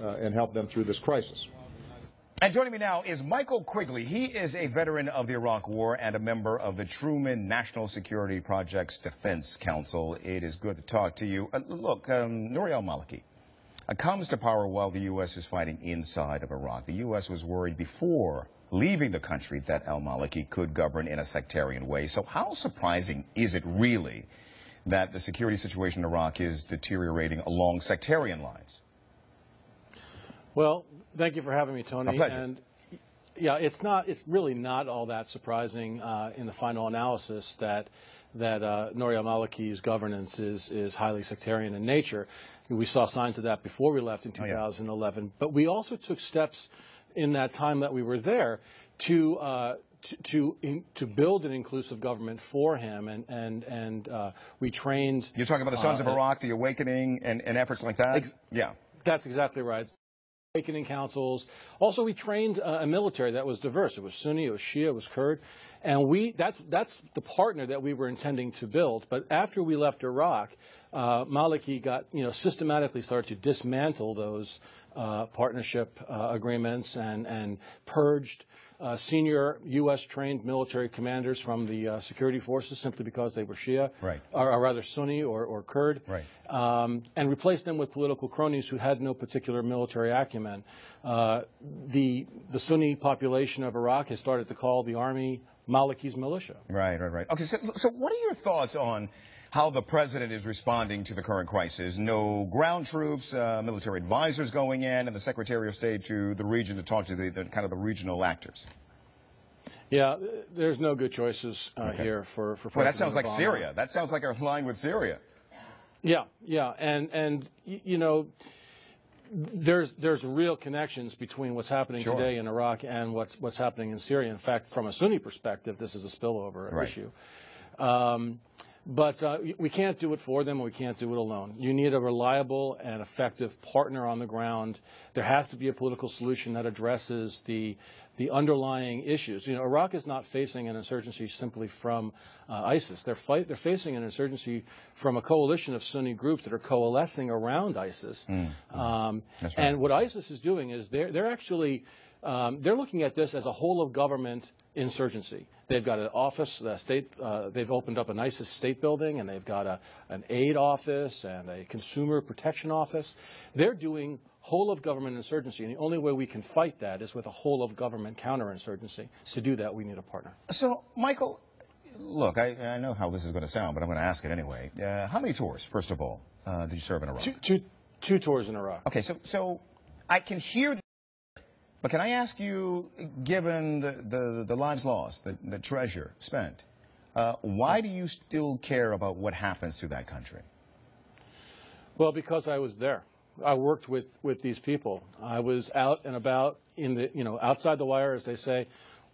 and help them through this crisis. And joining me now is Michael Quigley. He is a veteran of the Iraq War and a member of the Truman National Security Project's Defense Council. It is good to talk to you. Look, Nouri al-Maliki comes to power while the U.S. is fighting inside of Iraq. The U.S. was worried before leaving the country that al-Maliki could govern in a sectarian way. So how surprising is it really that the security situation in Iraq is deteriorating along sectarian lines? Well, thank you for having me, Tony. A pleasure. And yeah, it's really not all that surprising in the final analysis that Nouri al-Maliki's governance is highly sectarian in nature. We saw signs of that before we left in 2011, but we also took steps in that time that we were there to build an inclusive government for him, and we trained. You're talking about the Sons of Iraq, the Awakening, and efforts like that? Yeah. That's exactly right. Awakening councils. Also, we trained a military that was diverse. It was Sunni, it was Shia, it was Kurd, and that's the partner that we were intending to build. But after we left Iraq, Maliki systematically started to dismantle those partnership agreements and purged senior U.S.-trained military commanders from the security forces simply because they were Shia, right, or rather Sunni or Kurd, right, and replaced them with political cronies who had no particular military acumen. The Sunni population of Iraq has started to call the army Maliki's militia. Right. Okay, so what are your thoughts on how the president is responding to the current crisis? No ground troops, military advisors going in, and the Secretary of State to the region to talk to the kind of the regional actors. Yeah, there's no good choices here for President Well, that sounds like Obama. Syria. That sounds like our line with Syria. Yeah, and you know, there's real connections between what's happening today in Iraq and what's happening in Syria. In fact, from a Sunni perspective, this is a spillover issue. But we can't do it for them, and we can't do it alone. You need a reliable and effective partner on the ground. There has to be a political solution that addresses the underlying issues. You know, Iraq is not facing an insurgency simply from ISIS. They're facing an insurgency from a coalition of Sunni groups that are coalescing around ISIS. That's right. And what ISIS is doing is they're actually they're looking at this as a whole of government insurgency. They've got an office, they've opened up an ISIS state building, and they've got an aid office and a consumer protection office. They're doing whole of government insurgency, and the only way we can fight that is with a whole of government counterinsurgency. To do that, we need a partner. So, Michael, look, I know how this is going to sound, but I'm going to ask it anyway. How many tours, first of all, did you serve in Iraq? Two tours in Iraq. Okay, so I can hear. But can I ask you, given the lives lost, the treasure spent, why do you still care about what happens to that country? Well, because I was there. I worked with these people. I was out and about in the, outside the wire, as they say,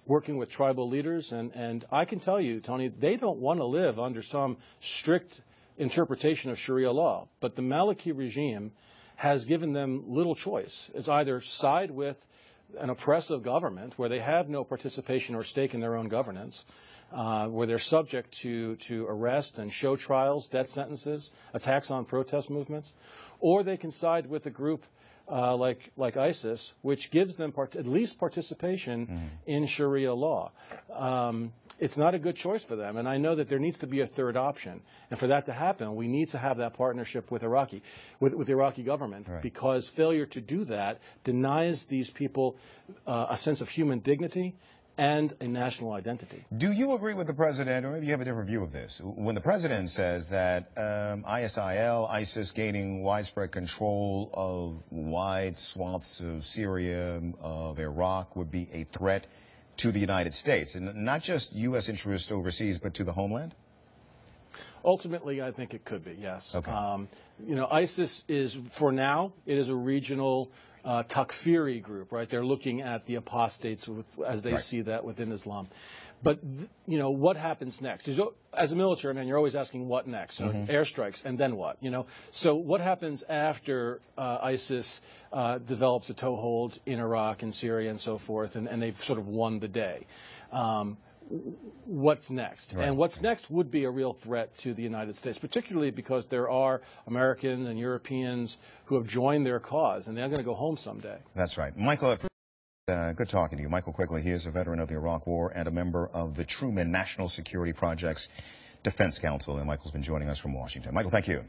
working with tribal leaders. And I can tell you, Tony, they don't want to live under some strict interpretation of Sharia law. But the Maliki regime has given them little choice. It's either side with an oppressive government where they have no participation or stake in their own governance, where they're subject to arrest and show trials, death sentences, attacks on protest movements, or they can side with a group like ISIS, which gives them at least participation in Sharia law. It's not a good choice for them, and I know that there needs to be a third option. And for that to happen, we need to have that partnership with the Iraqi government, because failure to do that denies these people a sense of human dignity and a national identity. Do you agree with the president, or maybe you have a different view of this, when the president says that ISIS gaining widespread control of wide swaths of Syria, of Iraq, would be a threat to the United States, and not just U.S. interests overseas, but to the homeland? Ultimately, I think it could be, yes. Okay. ISIS is, for now, it is a regional Takfiri group, right? They're looking at the apostates as they see that within Islam. But, what happens next? As a military man, you're always asking what next. So airstrikes, and then what? So what happens after ISIS develops a toehold in Iraq and Syria and so forth, and they've sort of won the day? what's next. Right. And what's next would be a real threat to the United States, particularly because there are Americans and Europeans who have joined their cause, and they're going to go home someday. That's right. Michael, good talking to you. Michael Quigley, he is a veteran of the Iraq War and a member of the Truman National Security Project's Defense Council. And Michael's been joining us from Washington. Michael, thank you.